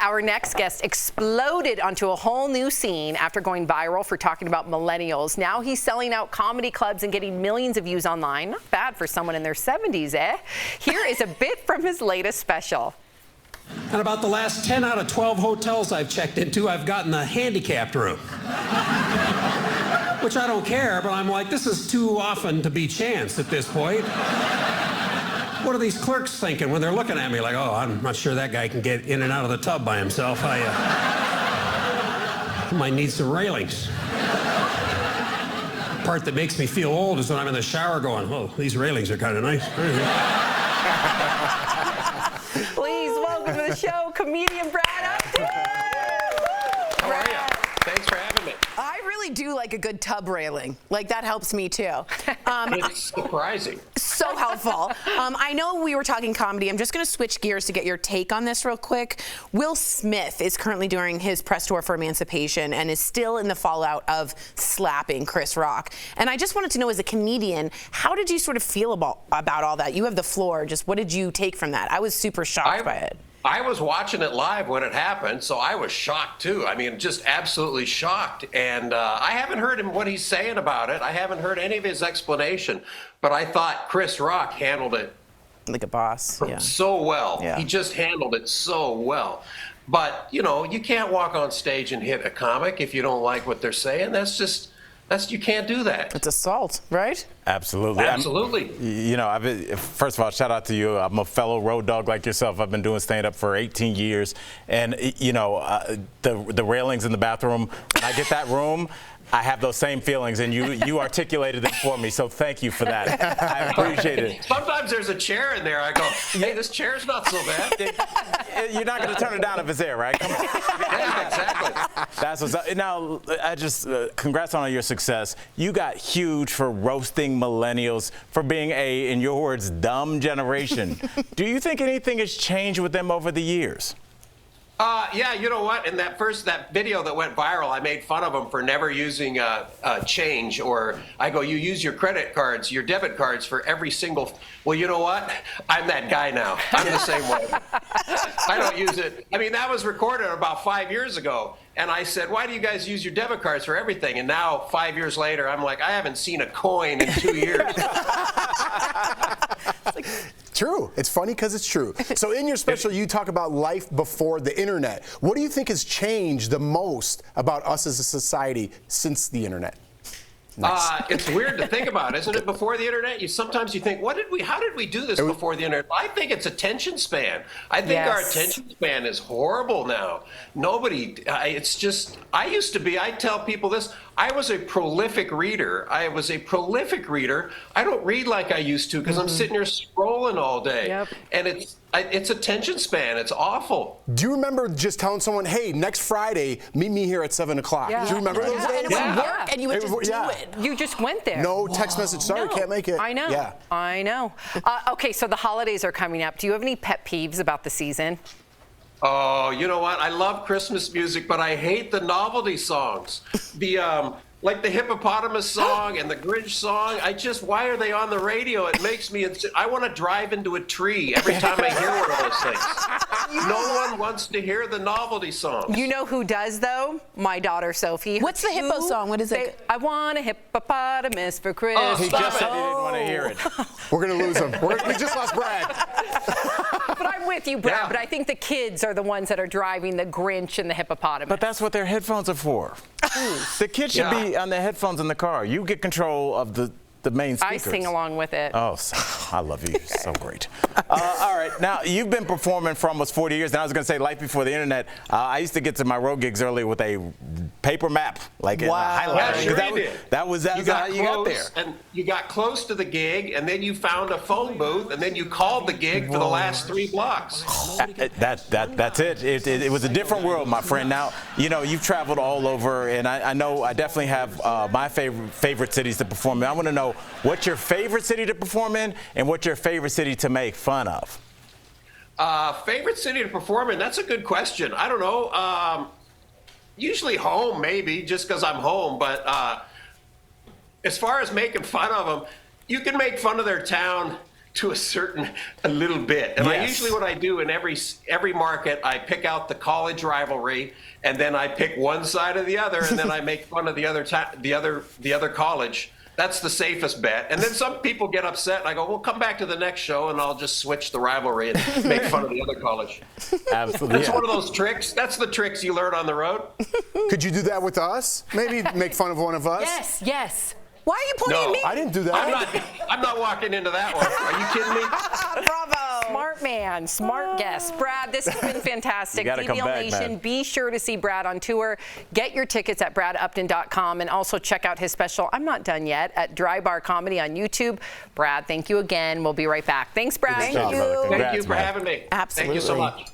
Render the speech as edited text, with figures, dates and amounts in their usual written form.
Our next guest exploded onto a whole new scene after going viral for talking about millennials. Now he's selling out comedy clubs and getting millions of views online. Not bad for someone in their 70s, eh? Here is a bit from his latest special. And about the last 10 out of 12 hotels I've checked into, I've gotten a handicapped room. Which I don't care, but I'm like, this is too often to be chance at this point. What are these clerks thinking when they're looking at me like, oh, I'm not sure that guy can get in and out of the tub by himself. I might need some railings. The part that makes me feel old is when I'm in the shower going, oh, these railings are kind of nice. Please welcome to the show, comedian Brad Upton. How are you? Thanks for having me. I really do like a good tub railing. Like, that helps me, too. It's surprising. So helpful. I know we were talking comedy. I'm just going to switch gears to get your take on this real quick. Will Smith is currently doing his press tour for Emancipation and is still in the fallout of slapping Chris Rock. And I just wanted to know, as a comedian, how did you sort of feel about all that? You have the floor. Just what did you take from that? I was super shocked by it. I was watching it live when it happened, so I was shocked too. I mean, just absolutely shocked. And I haven't heard what he's saying about it. I haven't heard any of his explanation. But I thought Chris Rock handled it like a boss, yeah. So well. Yeah. He just handled it so well. But, you know, you can't walk on stage and hit a comic if you don't like what they're saying. You can't do that. It's assault, right? Absolutely. Absolutely. You know, first of all, shout out to you. I'm a fellow road dog like yourself. I've been doing stand-up for 18 years. And, you know, the railings in the bathroom, when I get that room, I have those same feelings, and you articulated them for me, so thank you for that. I appreciate it. Sometimes there's a chair in there. I go, hey, this chair's not so bad. You're not going to turn it down if it's there, right? Come on. Yeah, exactly. That's what's up. Now, congrats on all your success. You got huge for roasting millennials, for being in your words, dumb generation. Do you think anything has changed with them over the years? Yeah, you know what? In that video that went viral, I made fun of them for never using change, or I go, you use your credit cards, your debit cards for every single. Well, you know what? I'm that guy now. I'm the same way. I don't use it. I mean, that was recorded about 5 years ago. And I said, why do you guys use your debit cards for everything? And now, 5 years later, I'm like, I haven't seen a coin in 2 years. True. It's funny because it's true. So in your special, you talk about life before the internet. What do you think has changed the most about us as a society since the internet? Nice. It's weird to think about, isn't it? Before the internet, sometimes you think, how did we do this before the internet? I think it's attention span. I think our attention span is horrible now. It's just, I tell people this, I was a prolific reader. I don't read like I used to because I'm sitting here scrolling all day. Yep. And it's attention span. It's awful. Do you remember just telling someone, hey, next Friday, meet me here at 7 o'clock? Yeah. Do you remember those days? And it would work, and you would just do it. You just went there. No text message, sorry, can't make it. I know. Yeah. I know. Okay, so the holidays are coming up. Do you have any pet peeves about the season? Oh, you know what? I love Christmas music, but I hate the novelty songs. Like the hippopotamus song and the Grinch song. Why are they on the radio? It makes me, I want to drive into a tree every time I hear one of those things. No one wants to hear the novelty songs. You know who does, though? My daughter, Sophie. What's the hippo song? What is it? I want a hippopotamus for Christmas. He just said he didn't want to hear it. We're going to lose him. We just lost Brad. But I'm with you, Brad. Yeah. But I think the kids are the ones that are driving the Grinch and the hippopotamus. But that's what their headphones are for. The kids should be on their headphones in the car. You get control of the main speakers. I sing along with it. Oh, I love you. So great. All right. Now, you've been performing for almost 40 years. Now, I was going to say life before the internet. I used to get to my road gigs earlier with a paper map, like a highlighter. Yeah, sure that was how you got there. And you got close to the gig, and then you found a phone booth, and then you called the gig for the last 3 blocks. That's it. It was a different world, my friend. Now, you know, you've traveled all over, and I know I definitely have my favorite cities to perform in. I want to know, what's your favorite city to perform in, and what's your favorite city to make fun of? Favorite city to perform in? That's a good question. I don't know. Usually home, maybe, just because I'm home. But as far as making fun of them, you can make fun of their town to a little bit. And I Yes. usually, what I do in every market, I pick out the college rivalry, and then I pick one side or the other, and then I make fun of the other college. That's the safest bet. And then some people get upset, and I go, well, come back to the next show, and I'll just switch the rivalry and make fun of the other college. Absolutely. That's one of those tricks. That's the tricks you learn on the road. Could you do that with us? Maybe make fun of one of us? Yes, yes. Why are you pointing No, at me? I didn't do that. I'm not walking into that one. Are you kidding me? Bravo. Smart man, smart guest. Brad, this has been fantastic. You gotta come DBL back, Nation, man. be sure to see Brad on tour. Get your tickets at bradupton.com and also check out his special, I'm Not Done Yet, at Dry Bar Comedy on YouTube. Brad, thank you again. We'll be right back. Thanks, Brad. Thank Good job, you. brother. Thank Congrats, you for man. having me. Absolutely. Thank you so much.